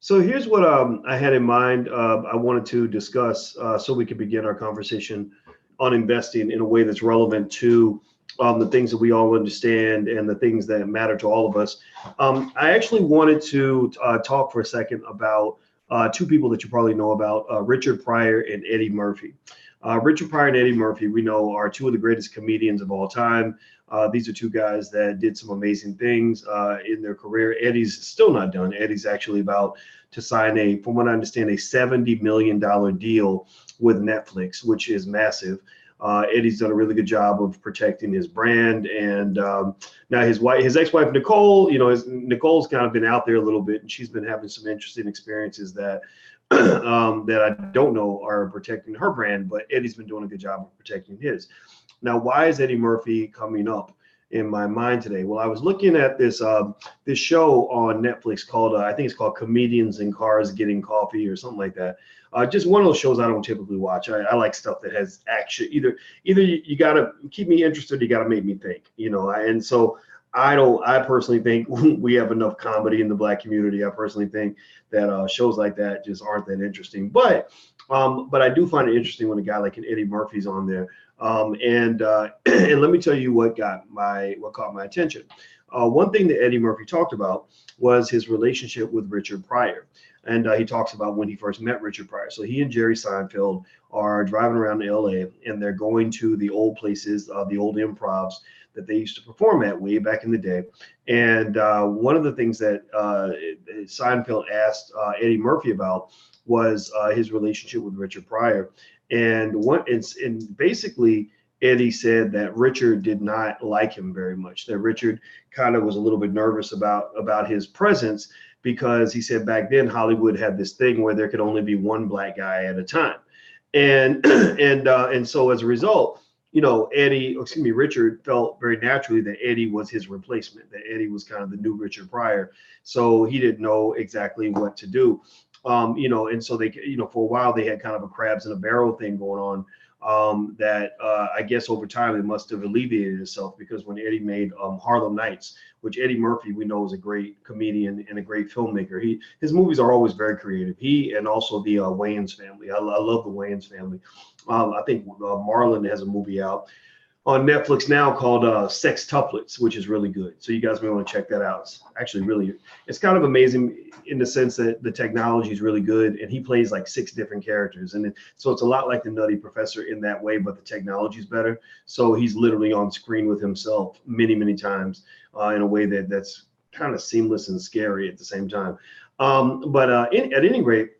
So here's what I had in mind. I wanted to discuss so we could begin our conversation on investing in a way that's relevant to the things that we all understand and the things that matter to all of us. I actually wanted to talk for a second about two people that you probably know about, Richard Pryor and Eddie Murphy. Richard Pryor and Eddie Murphy, we know, are two of the greatest comedians of all time. These are two guys that did some amazing things in their career. Eddie's still not done. Eddie's actually about to sign from what I understand, a $70 million deal with Netflix, which is massive. Eddie's done a really good job of protecting his brand, and now his ex-wife Nicole, Nicole's kind of been out there a little bit, and she's been having some interesting experiences that that I don't know are protecting her brand, but Eddie's been doing a good job of protecting his. Now, why is Eddie Murphy coming up in my mind today? Well, I was looking at this show on Netflix called I think it's called Comedians in Cars Getting Coffee or something like that. Just one of those shows I don't typically watch. I like stuff that has action. Either you got to keep me interested, you got to make me think, and so I personally think we have enough comedy in the Black community. I personally think that shows like that just aren't that interesting. But I do find it interesting when a guy like an Eddie Murphy's on there. And let me tell you what caught my attention. One thing that Eddie Murphy talked about was his relationship with Richard Pryor. And he talks about when he first met Richard Pryor. So he and Jerry Seinfeld are driving around LA, and they're going to the old places, the old improvs that they used to perform at way back in the day. And one of the things that Seinfeld asked Eddie Murphy about was his relationship with Richard Pryor. And basically Eddie said that Richard did not like him very much, that Richard kind of was a little bit nervous about his presence, because he said back then Hollywood had this thing where there could only be one Black guy at a time. And so as a result, Richard felt very naturally that Eddie was his replacement, that Eddie was kind of the new Richard Pryor. So he didn't know exactly what to do. And so they, for a while they had kind of a crabs in a barrel thing going on, that I guess over time it must have alleviated itself, because when Eddie made Harlem Nights, which Eddie Murphy, we know, is a great comedian and a great filmmaker. His movies are always very creative. He and also the Wayans family. I love the Wayans family. I think Marlon has a movie out on Netflix now called Sextuplets, which is really good. So you guys may want to check that out. It's actually it's kind of amazing in the sense that the technology is really good, and he plays like 6 different characters. And so it's a lot like the Nutty Professor in that way, but the technology is better. So he's literally on screen with himself many, many times in a way that's kind of seamless and scary at the same time. At any rate,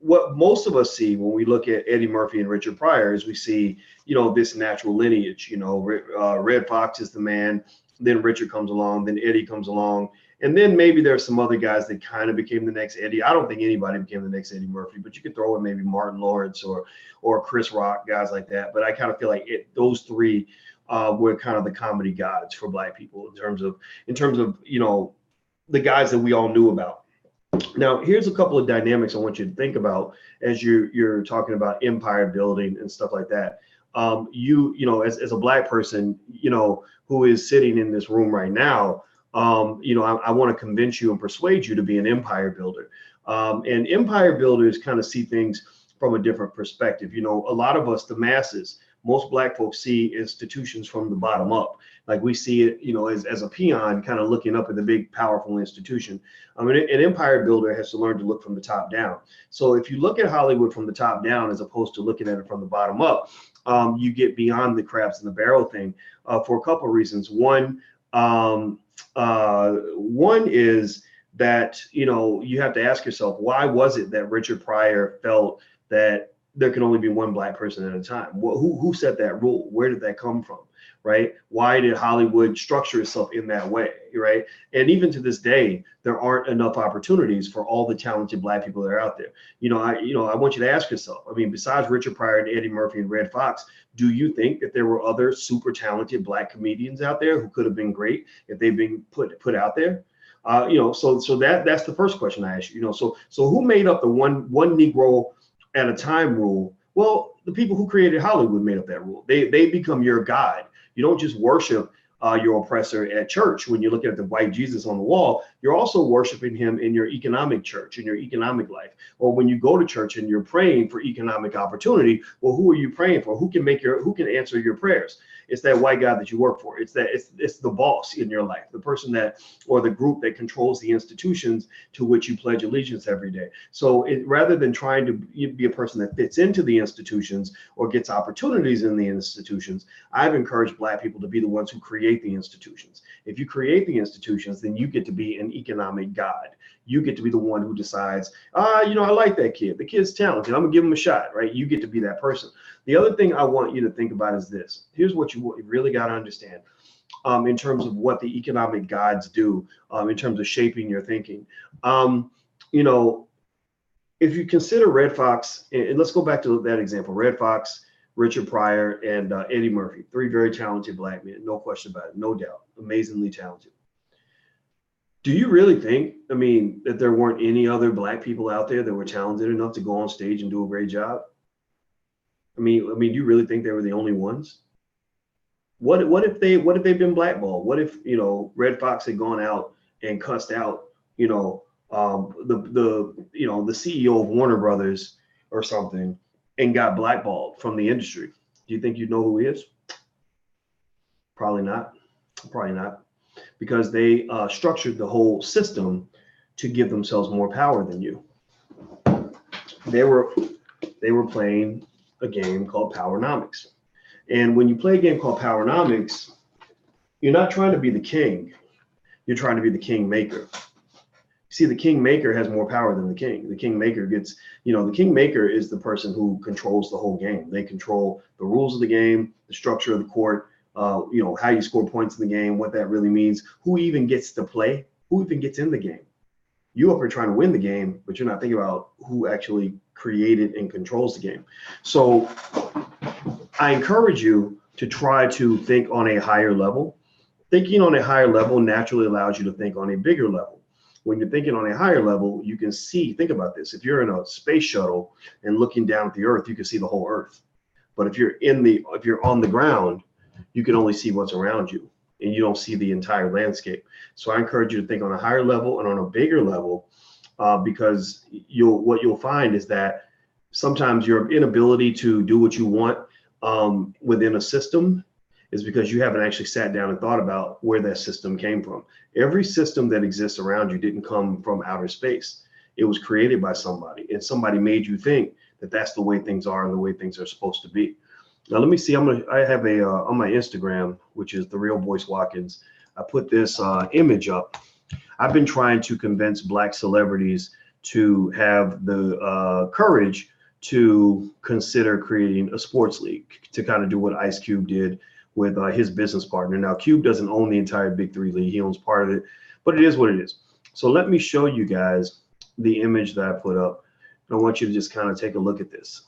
what most of us see when we look at Eddie Murphy and Richard Pryor is we see, this natural lineage. Red Fox is the man, then Richard comes along, then Eddie comes along, and then maybe there's some other guys that kind of became the next Eddie. I don't think anybody became the next Eddie Murphy, but you could throw in maybe Martin Lawrence or Chris Rock, guys like that. But I kind of feel like those three were kind of the comedy gods for Black people in terms of the guys that we all knew about. Now, here's a couple of dynamics I want you to think about as you're talking about empire building and stuff like that. As a Black person, who is sitting in this room right now, I want to convince you and persuade you to be an empire builder. And empire builders kind of see things from a different perspective. A lot of us, the masses, most Black folks see institutions from the bottom up. Like we see it, as a peon kind of looking up at the big, powerful institution. I mean, an empire builder has to learn to look from the top down. So if you look at Hollywood from the top down, as opposed to looking at it from the bottom up, you get beyond the crabs in the barrel thing for a couple of reasons. One is that, you have to ask yourself, why was it that Richard Pryor felt that there can only be one Black person at a time? Who set that rule? Where did that come from? Right? Why did Hollywood structure itself in that way? Right? And even to this day, there aren't enough opportunities for all the talented Black people that are out there. I want you to ask yourself, I mean, besides Richard Pryor and Eddie Murphy and Red Fox, do you think that there were other super talented Black comedians out there who could have been great if they've been put out there? So that's the first question I ask you. So who made up the one Negro at a time rule? Well, the people who created Hollywood made up that rule. They become your God. You don't just worship your oppressor at church when you look at the white Jesus on the wall. you're also worshiping him in your economic church, in your economic life. Or when you go to church and you're praying for economic opportunity, well, who are you praying for? Who can answer your prayers? It's that white guy that you work for. It's the boss in your life, the person that, or the group that controls the institutions to which you pledge allegiance every day. So rather than trying to be a person that fits into the institutions or gets opportunities in the institutions, I've encouraged Black people to be the ones who create the institutions. If you create the institutions, then you get to be an economic god. You get to be the one who decides, I like that kid. The kid's talented. I'm gonna give him a shot, right? You get to be that person. The other thing I want you to think about is this. Here's what you really got to understand in terms of what the economic gods do in terms of shaping your thinking. If you consider Red Fox, and let's go back to that example, Red Fox, Richard Pryor, and Eddie Murphy, 3 very talented Black men, no question about it, no doubt, amazingly talented. Do you really think, that there weren't any other Black people out there that were talented enough to go on stage and do a great job? Do you really think they were the only ones? What if they've been blackballed? What if, Red Fox had gone out and cussed out, the CEO of Warner Brothers or something and got blackballed from the industry? Do you think you'd know who he is? Probably not. Probably not. Because they structured the whole system to give themselves more power than you. They were playing a game called Powernomics. And when you play a game called Powernomics, you're not trying to be the king. You're trying to be the kingmaker. See, the kingmaker has more power than the king. The kingmaker gets, the kingmaker is the person who controls the whole game. They control the rules of the game, the structure of the court, how you score points in the game, what that really means, who even gets to play, who even gets in the game. You up here trying to win the game, but you're not thinking about who actually created and controls the game. So I encourage you to try to think on a higher level. Thinking on a higher level naturally allows you to think on a bigger level. When you're thinking on a higher level, you can think about this. If you're in a space shuttle and looking down at the Earth, you can see the whole Earth. But if you're on the ground, you can only see what's around you and you don't see the entire landscape. So I encourage you to think on a higher level and on a bigger level, because what you'll find is that sometimes your inability to do what you want within a system is because you haven't actually sat down and thought about where that system came from. Every system that exists around you didn't come from outer space. It was created by somebody, and somebody made you think that that's the way things are and the way things are supposed to be. Now, let me see. I have on my Instagram, which is The Real Boyce Watkins. I put this image up. I've been trying to convince Black celebrities to have the courage to consider creating a sports league, to kind of do what Ice Cube did with his business partner. Now, Cube doesn't own the entire Big Three League. He owns part of it, but it is what it is. So let me show you guys the image that I put up. I want you to just kind of take a look at this.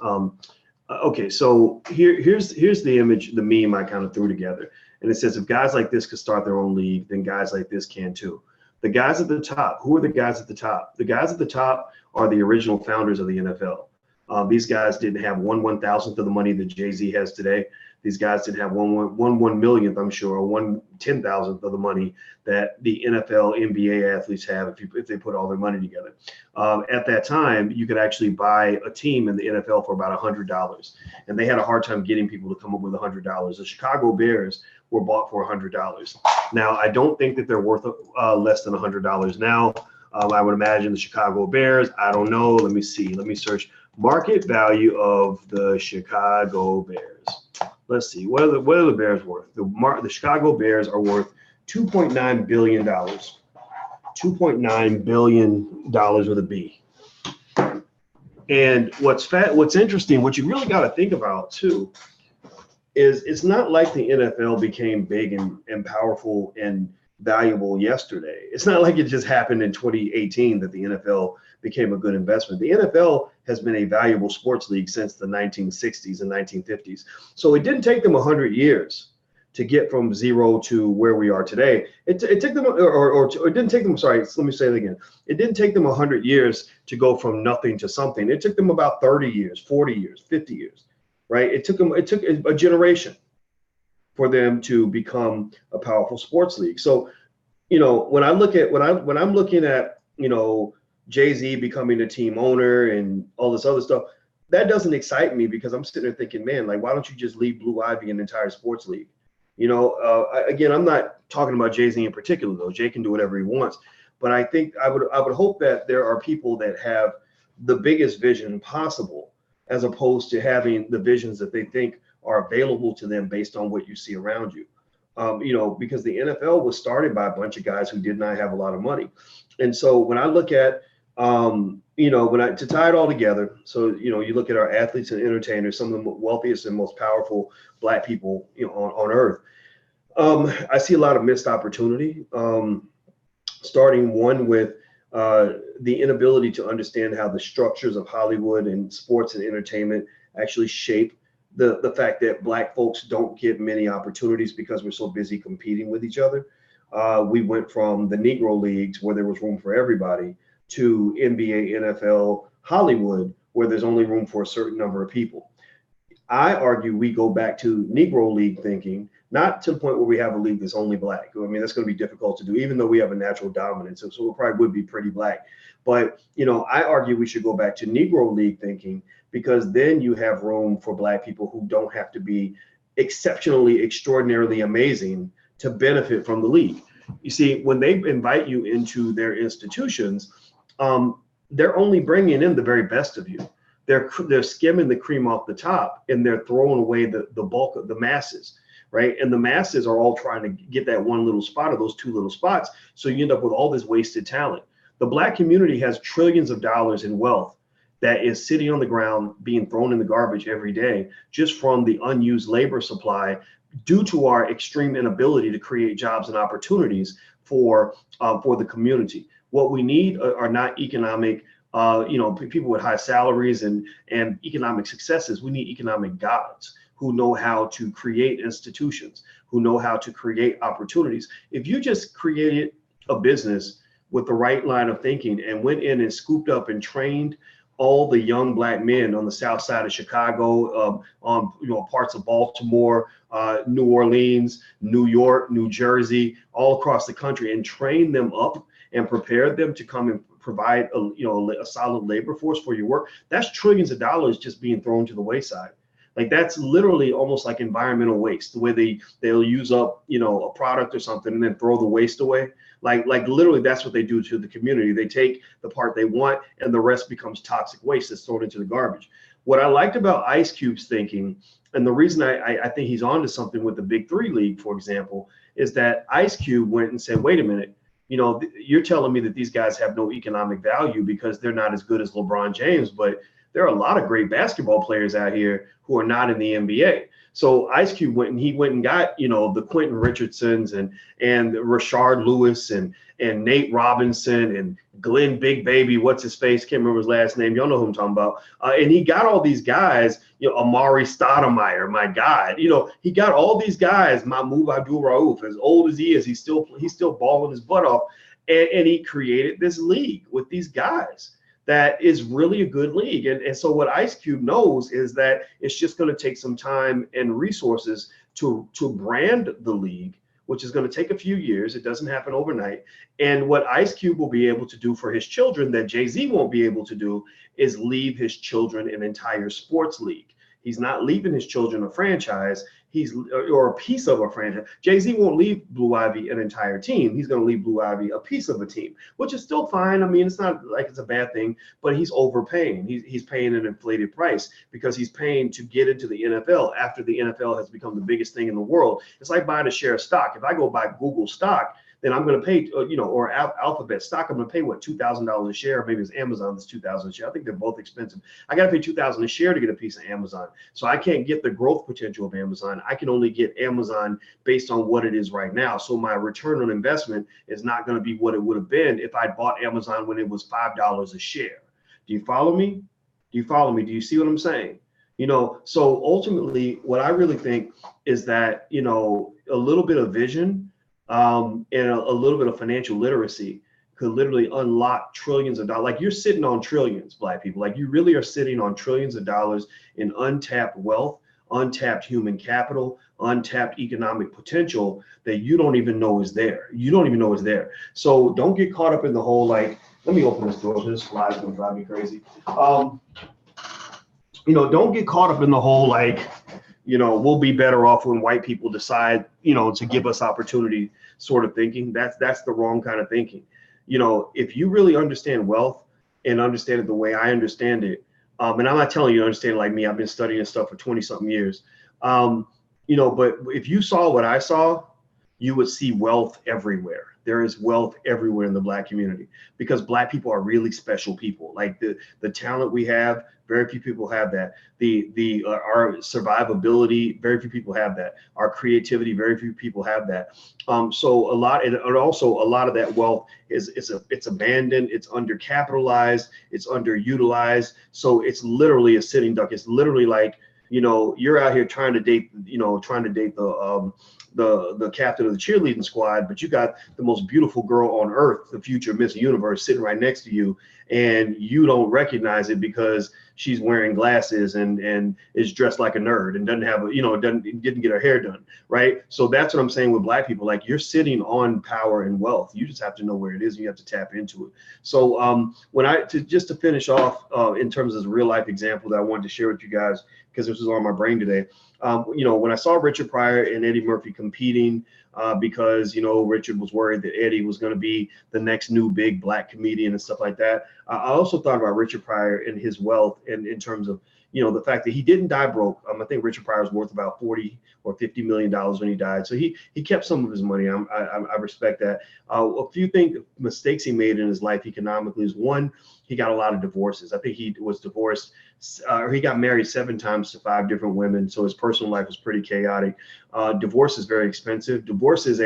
Okay, so here's the image, the meme I kind of threw together. And it says, if guys like this could start their own league, then guys like this can too. The guys at the top, who are the guys at the top? The guys at the top are the original founders of the NFL. These guys didn't have 1/1000th of the money that Jay-Z has today. These guys didn't have one millionth, I'm sure, or 1/10,000th of the money that the NFL, NBA athletes have if they put all their money together. At that time, you could actually buy a team in the NFL for about $100, and they had a hard time getting people to come up with $100. The Chicago Bears were bought for $100. Now, I don't think that they're worth less than $100 now. I would imagine the Chicago Bears. I don't know. Let me see. Let me search market value of the Chicago Bears. Let's see. What are the Bears worth? The Chicago Bears are worth $2.9 billion. $2.9 billion with a B. And what's interesting, what you really got to think about too, is it's not like the NFL became big and powerful and valuable yesterday. It's not like it just happened in 2018 that the NFL became a good investment. The NFL has been a valuable sports league since the 1960s and 1950s. So it didn't take them 100 years to get from zero to where we are today. It took them, or it didn't take them, sorry, let me say it again. It didn't take them 100 years to go from nothing to something. It took them about 30 years, 40 years, 50 years, right? It took a generation for them to become a powerful sports league. So when I look at when I'm looking at, Jay-Z becoming a team owner and all this other stuff, that doesn't excite me because I'm sitting there thinking, man, like, why don't you just leave Blue Ivy an entire sports league? Again, I'm not talking about Jay-Z in particular, though. Jay can do whatever he wants. But I think I would hope that there are people that have the biggest vision possible, as opposed to having the visions that they think are available to them based on what you see around you. Because the NFL was started by a bunch of guys who did not have a lot of money. And so when I look at, to tie it all together, so, you look at our athletes and entertainers, some of the wealthiest and most powerful Black people, on earth. I see a lot of missed opportunity, starting one with the inability to understand how the structures of Hollywood and sports and entertainment actually shape the fact that Black folks don't get many opportunities because we're so busy competing with each other. We went from the Negro Leagues, where there was room for everybody, to NBA, NFL, Hollywood, where there's only room for a certain number of people. I argue we go back to Negro League thinking, not to the point where we have a league that's only Black. I mean, that's going to be difficult to do, even though we have a natural dominance. So it probably would be pretty Black. But, I argue we should go back to Negro League thinking, because then you have room for Black people who don't have to be exceptionally, extraordinarily amazing to benefit from the league. You see, when they invite you into their institutions, they're only bringing in the very best of you. They're skimming the cream off the top, and they're throwing away the bulk of the masses, right? And the masses are all trying to get that one little spot or those two little spots. So you end up with all this wasted talent. The Black community has trillions of dollars in wealth that is sitting on the ground, being thrown in the garbage every day, just from the unused labor supply, due to our extreme inability to create jobs and opportunities for the community. What we need are not economic, people with high salaries and economic successes. We need economic gods who know how to create institutions, who know how to create opportunities. If you just created a business with the right line of thinking and went in and scooped up and trained all the young Black men on the south side of Chicago, on parts of Baltimore, New Orleans, New York, New Jersey, all across the country, and train them up and prepare them to come and provide a solid labor force for your work, that's trillions of dollars just being thrown to the wayside. Like, that's literally almost like environmental waste, the way they'll use up a product or something and then throw the waste away. Like literally, that's what they do to the community. They take the part they want, and the rest becomes toxic waste that's thrown into the garbage. What I liked about Ice Cube's thinking, and the reason I think he's onto something with the Big Three League, for example, is that Ice Cube went and said, wait a minute, you're telling me that these guys have no economic value because they're not as good as LeBron James, but there are a lot of great basketball players out here who are not in the NBA. So Ice Cube went and got, the Quentin Richardsons and Rashard Lewis and Nate Robinson and Glenn Big Baby, what's his face? Can't remember his last name. Y'all know who I'm talking about. And he got all these guys, Amari Stoudemire, my God, he got all these guys, Mahmoud Abdul-Rauf, as old as he is, he's still balling his butt off. And he created this league with these guys that is really a good league. And so what Ice Cube knows is that it's just going to take some time and resources to brand the league, which is going to take a few years. It doesn't happen overnight. And what Ice Cube will be able to do for his children that Jay-Z won't be able to do is leave his children an entire sports league. He's not leaving his children a franchise. Or a piece of a franchise. Jay-Z won't leave Blue Ivy an entire team. He's going to leave Blue Ivy a piece of a team, which is still fine. I mean, it's not like it's a bad thing, but he's overpaying. He's paying an inflated price because he's paying to get into the NFL after the NFL has become the biggest thing in the world. It's like buying a share of stock. If I go buy Google stock, then I'm going to pay, or Alphabet stock, I'm going to pay what, $2,000 a share. Maybe it's Amazon that's $2,000 a share. I think they're both expensive. I got to pay $2,000 a share to get a piece of Amazon. So I can't get the growth potential of Amazon. I can only get Amazon based on what it is right now. So my return on investment is not going to be what it would have been if I bought Amazon when it was $5 a share. Do you follow me? Do you see what I'm saying? So ultimately, what I really think is that, a little bit of vision, and a little bit of financial literacy could literally unlock trillions of dollars. Like, you're sitting on trillions, Black people. Like, you really are sitting on trillions of dollars in untapped wealth untapped human capital, untapped economic potential that you don't even know is there. You don't even know is there. So don't get caught up in the whole, like, let me open this door. This fly is gonna drive me crazy. Don't get caught up in the whole, like, we'll be better off when white people decide, to give us opportunity sort of thinking. That's the wrong kind of thinking. If you really understand wealth and understand it the way I understand it, and I'm not telling you to understand it like me, I've been studying this stuff for 20 something years. But if you saw what I saw, you would see wealth everywhere. There is wealth everywhere in the Black community because Black people are really special people. Like the talent we have, very few people have that. Our survivability, very few people have that. Our creativity, very few people have that. So a lot, and also a lot of that wealth it's abandoned, it's undercapitalized, it's underutilized. So it's literally a sitting duck. It's literally like, you're out here trying to date the captain of the cheerleading squad, but you got the most beautiful girl on earth, the future Miss Universe, sitting right next to you, and you don't recognize it because she's wearing glasses and is dressed like a nerd and doesn't have didn't get her hair done, right? So that's what I'm saying with Black people. Like, you're sitting on power and wealth. You just have to know where it is. And you have to tap into it. So just to finish off in terms of the real life example that I wanted to share with you guys, because this was on my brain today. When I saw Richard Pryor and Eddie Murphy competing, because Richard was worried that Eddie was going to be the next new big Black comedian and stuff like that. I also thought about Richard Pryor and his wealth, and in terms of the fact that he didn't die broke. I think Richard Pryor was worth about $40 or $50 million when he died, so he kept some of his money. I respect that. A few mistakes he made in his life economically is, one, he got a lot of divorces. I think he was divorced, or he got married 7 times to 5 different women. So his personal life was pretty chaotic. Divorce is very expensive. Divorce is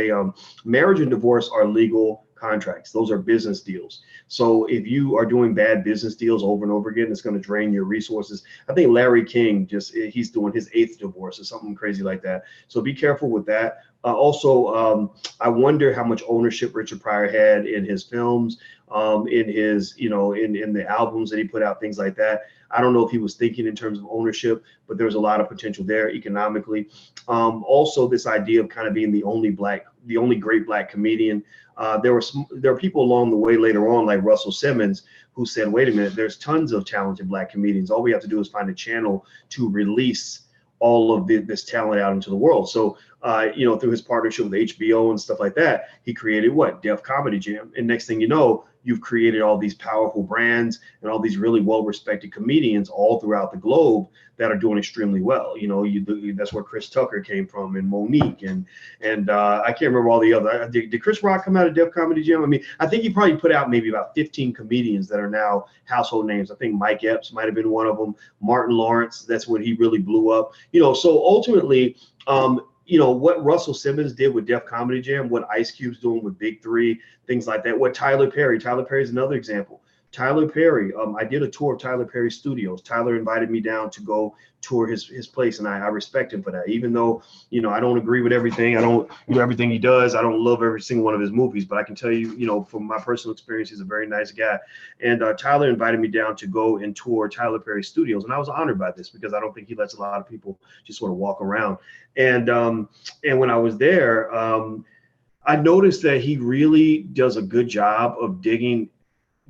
marriage and divorce are legal contracts. Those are business deals. So if you are doing bad business deals over and over again, it's going to drain your resources. I think Larry King, he's doing his 8th divorce or something crazy like that. So be careful with that. Also, I wonder how much ownership Richard Pryor had in his films, in his, in the albums that he put out, things like that. I don't know if he was thinking in terms of ownership, but there's a lot of potential there economically. Also, this idea of kind of being the only great Black comedian. There are people along the way later on, like Russell Simmons, who said, wait a minute, there's tons of talented Black comedians. All we have to do is find a channel to release all of this talent out into the world. So, through his partnership with HBO and stuff like that, he created Def Comedy Jam. And next thing you know, you've created all these powerful brands and all these really well-respected comedians all throughout the globe that are doing extremely well. That's where Chris Tucker came from, and Monique, and I can't remember all the other. Did Chris Rock come out of Def Comedy Jam? I mean, I think he probably put out maybe about 15 comedians that are now household names. I think Mike Epps might have been one of them. Martin Lawrence, that's when he really blew up. So ultimately, what Russell Simmons did with Def Comedy Jam, what Ice Cube's doing with Big 3, things like that. What Tyler Perry is another example. Tyler Perry, I did a tour of Tyler Perry's studios. Tyler invited me down to go tour his place, and I respect him for that. Even though, I don't agree with everything. I don't, everything he does. I don't love every single one of his movies, but I can tell you, from my personal experience, he's a very nice guy. And Tyler invited me down to go and tour Tyler Perry's studios, and I was honored by this because I don't think he lets a lot of people just sort of walk around. And when I was there, I noticed that he really does a good job of digging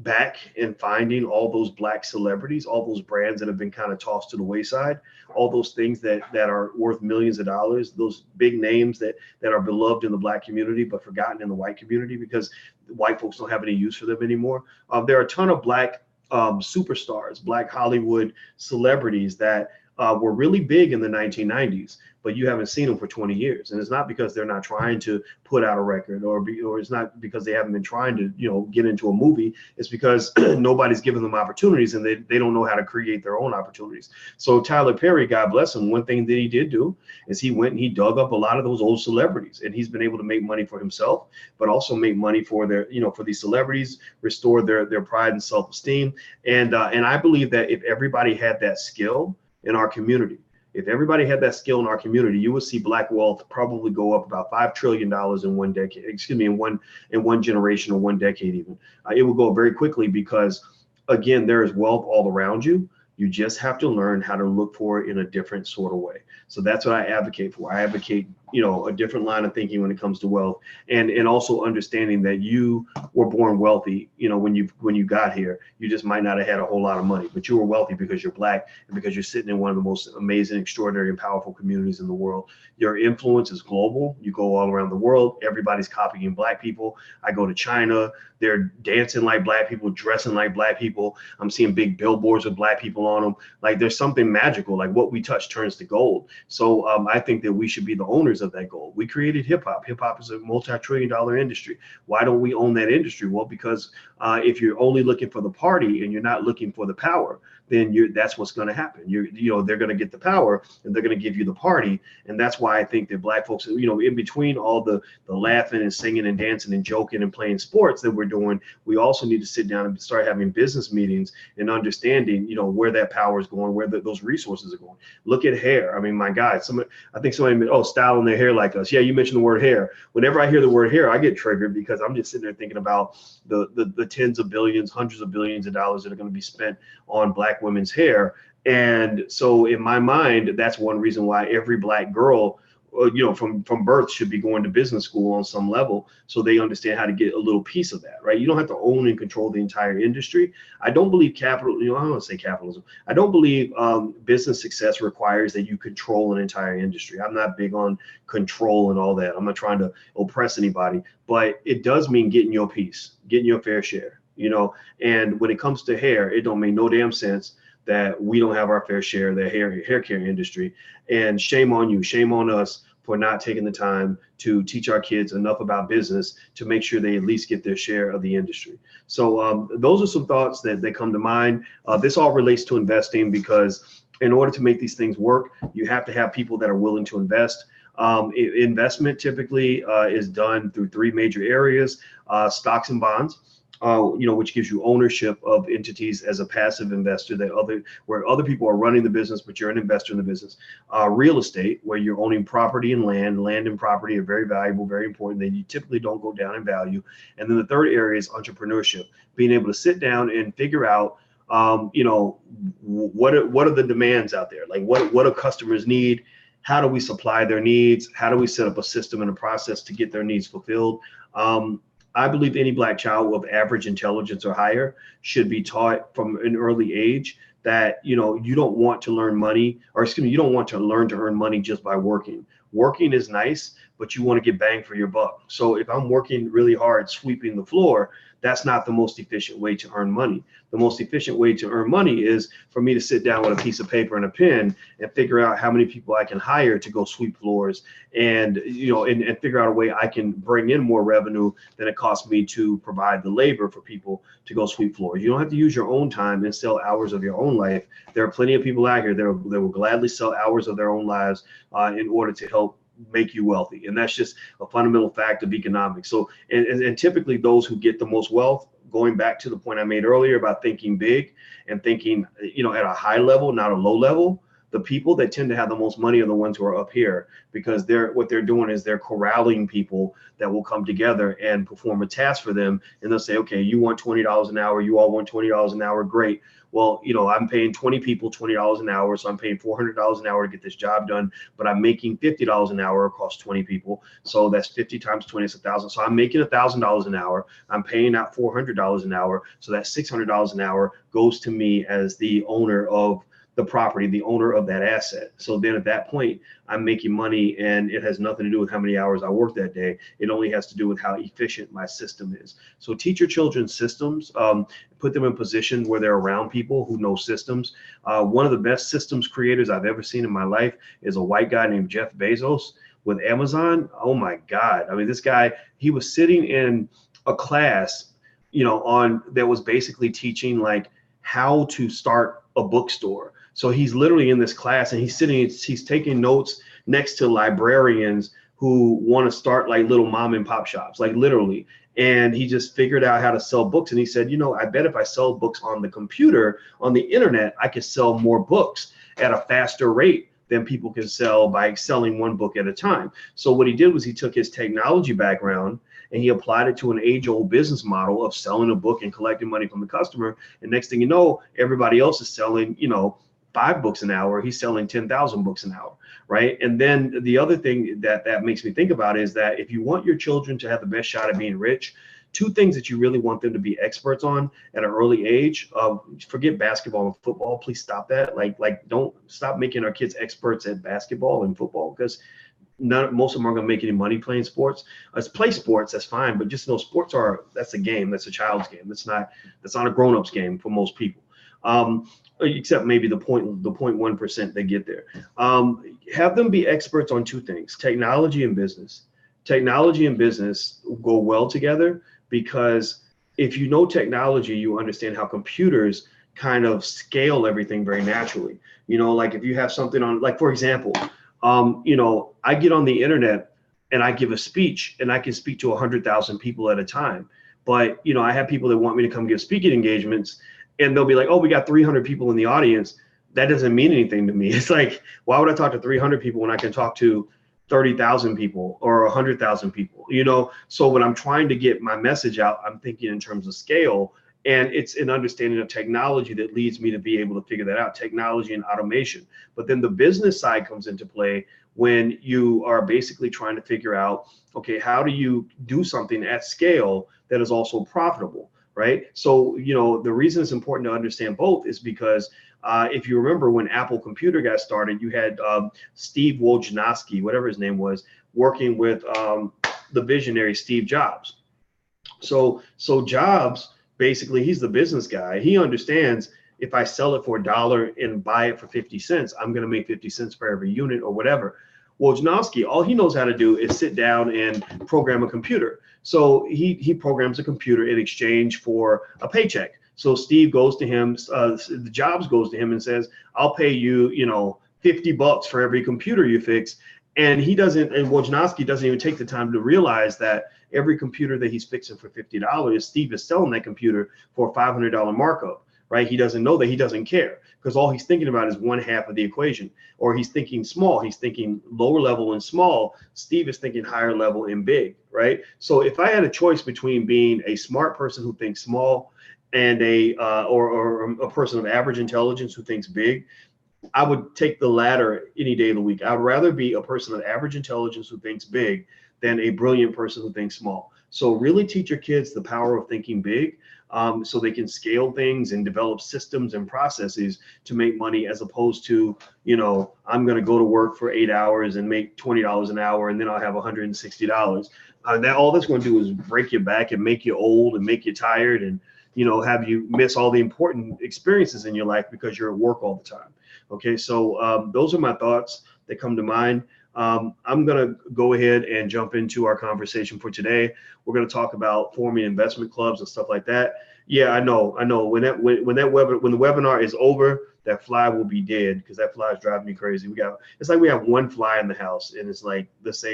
back and finding all those Black celebrities, all those brands that have been kind of tossed to the wayside, all those things that are worth millions of dollars, those big names that are beloved in the Black community but forgotten in the white community because white folks don't have any use for them anymore. There are a ton of Black superstars, Black Hollywood celebrities that were really big in the 1990s, but you haven't seen them for 20 years. And it's not because they're not trying to put out a record, or it's not because they haven't been trying to, get into a movie. It's because nobody's giving them opportunities, and they don't know how to create their own opportunities. So Tyler Perry, God bless him, one thing that he did do is he went and he dug up a lot of those old celebrities, and he's been able to make money for himself, but also make money for for these celebrities, restore their pride and self-esteem. And I believe that if everybody had that skill in our community, if everybody had that skill in our community, you would see Black wealth probably go up about $5 trillion in one decade, in one generation or one decade even. It will go very quickly because, again, there is wealth all around you. You just have to learn how to look for it in a different sort of way. So that's what I advocate for. I advocate, a different line of thinking when it comes to wealth, and also understanding that you were born wealthy. When you got here, you just might not have had a whole lot of money, but you were wealthy because you're Black and because you're sitting in one of the most amazing, extraordinary, and powerful communities in the world. Your influence is global. You go all around the world. Everybody's copying Black people. I go to China. They're dancing like Black people, dressing like Black people. I'm seeing big billboards with Black people on them. Like there's something magical, like what we touch turns to gold. So I think that we should be the owners of that gold. We created hip hop. Hip hop is a multi-trillion-dollar industry. Why don't we own that industry? Well, because if you're only looking for the party and you're not looking for the power, then that's what's going to happen. They're going to get the power and they're going to give you the party. And that's why I think that Black folks, in between all the laughing and singing and dancing and joking and playing sports that we're doing, we also need to sit down and start having business meetings and understanding, where that power is going, where those resources are going. Look at hair. I mean, my God, I think somebody, styling their hair like us. Yeah, you mentioned the word hair. Whenever I hear the word hair, I get triggered because I'm just sitting there thinking about the tens of billions, hundreds of billions of dollars that are going to be spent on Black women's hair. And so in my mind, that's one reason why every Black girl, from birth should be going to business school on some level so they understand how to get a little piece of that, right? You don't have to own and control the entire industry. I don't believe I don't want to say capitalism. I don't believe business success requires that you control an entire industry. I'm not big on control and all that. I'm not trying to oppress anybody, but it does mean getting your piece, getting your fair share, and when it comes to hair, it don't make no damn sense that we don't have our fair share of the hair care industry. And shame on you, shame on us for not taking the time to teach our kids enough about business to make sure they at least get their share of the industry. So those are some thoughts that come to mind. This all relates to investing because in order to make these things work, you have to have people that are willing to invest. Investment typically is done through three major areas: stocks and bonds, which gives you ownership of entities as a passive investor where other people are running the business, but you're an investor in the business. Real estate, where you're owning property and land. Land and property are very valuable, very important. They typically don't go down in value. And then the third area is entrepreneurship, being able to sit down and figure out, what are the demands out there? Like what do customers need? How do we supply their needs? How do we set up a system and a process to get their needs fulfilled? I believe any Black child of average intelligence or higher should be taught from an early age that, you don't want to learn money, you don't want to learn to earn money just by working. Working is nice, but you want to get bang for your buck. So if I'm working really hard sweeping the floor, that's not the most efficient way to earn money. The most efficient way to earn money is for me to sit down with a piece of paper and a pen and figure out how many people I can hire to go sweep floors and figure out a way I can bring in more revenue than it costs me to provide the labor for people to go sweep floors. You don't have to use your own time and sell hours of your own life. There are plenty of people out here that will gladly sell hours of their own lives in order to help make you wealthy. And that's just a fundamental fact of economics. So, and typically those who get the most wealth, going back to the point I made earlier about thinking big and thinking, at a high level, not a low level, the people that tend to have the most money are the ones who are up here, because what they're doing is they're corralling people that will come together and perform a task for them. And they'll say, okay, you want $20 an hour. You all want $20 an hour. Great. Well, I'm paying 20 people $20 an hour, so I'm paying $400 an hour to get this job done, but I'm making $50 an hour across 20 people. So that's 50 times 20 is 1,000. So I'm making $1,000 an hour. I'm paying out $400 an hour. So that $600 an hour goes to me as the owner of the property, the owner of that asset. So then at that point, I'm making money, and it has nothing to do with how many hours I work that day. It only has to do with how efficient my system is. So teach your children systems, put them in a position where they're around people who know systems. One of the best systems creators I've ever seen in my life is a white guy named Jeff Bezos with Amazon. Oh my God. I mean, this guy, he was sitting in a class, that was basically teaching like how to start a bookstore. So he's literally in this class and he's taking notes next to librarians who want to start like little mom and pop shops, like literally. And he just figured out how to sell books. And he said, I bet if I sell books on the computer, on the internet, I could sell more books at a faster rate than people can sell by selling one book at a time. So what he did was he took his technology background and he applied it to an age-old business model of selling a book and collecting money from the customer. And next thing you know, everybody else is selling, 5 books an hour. He's selling 10,000 books an hour, right? And then the other thing that makes me think about is that if you want your children to have the best shot at being rich, 2 things that you really want them to be experts on at an early age. Forget basketball and football. Please stop that. Like don't stop making our kids experts at basketball and football, because most of them aren't going to make any money playing sports. Let's play sports, that's fine, but just know sports that's a game. That's a child's game. That's not a grown-ups game for most people. Except maybe the 0.1% that get there. Have them be experts on 2 things: technology and business. Technology and business go well together, because if you know technology, you understand how computers kind of scale everything very naturally. Like if you have something on, like for example, I get on the internet and I give a speech, and I can speak to 100,000 people at a time. But I have people that want me to come give speaking engagements, and they'll be like, oh, we got 300 people in the audience. That doesn't mean anything to me. It's like, why would I talk to 300 people when I can talk to 30,000 people or 100,000 people? So when I'm trying to get my message out, I'm thinking in terms of scale, and it's an understanding of technology that leads me to be able to figure that out, technology and automation. But then the business side comes into play when you are basically trying to figure out, okay, how do you do something at scale that is also profitable, right? So, the reason it's important to understand both is because if you remember when Apple Computer got started, you had Steve Wojnarowski, whatever his name was, working with the visionary Steve Jobs. So Jobs, basically, he's the business guy. He understands, if I sell it for $1 and buy it for 50 cents, I'm going to make 50 cents for every unit or whatever. Wojnarowski, all he knows how to do is sit down and program a computer. So he programs a computer in exchange for a paycheck. So Steve goes to him, the Jobs goes to him and says, I'll pay you, $50 for every computer you fix. And Wojnarowski doesn't even take the time to realize that every computer that he's fixing for $50, Steve is selling that computer for a $500 markup, right? He doesn't know that. He doesn't care, because all he's thinking about is one half of the equation. Or he's thinking small. He's thinking lower level and small. Steve is thinking higher level and big, right? So if I had a choice between being a smart person who thinks small and or a person of average intelligence who thinks big, I would take the latter any day of the week. I'd rather be a person of average intelligence who thinks big than a brilliant person who thinks small. So really teach your kids the power of thinking big, so they can scale things and develop systems and processes to make money, as opposed to, I'm going to go to work for 8 hours and make $20 an hour, and then I'll have $160. All that's going to do is break your back and make you old and make you tired, and have you miss all the important experiences in your life because you're at work all the time. Okay, so those are my thoughts that come to mind. I'm going to go ahead and jump into our conversation for today. We're going to talk about forming investment clubs and stuff like that. Yeah, I know. When the webinar is over, that fly will be dead, because that fly is driving me crazy. It's like we have one fly in the house, and it's like the same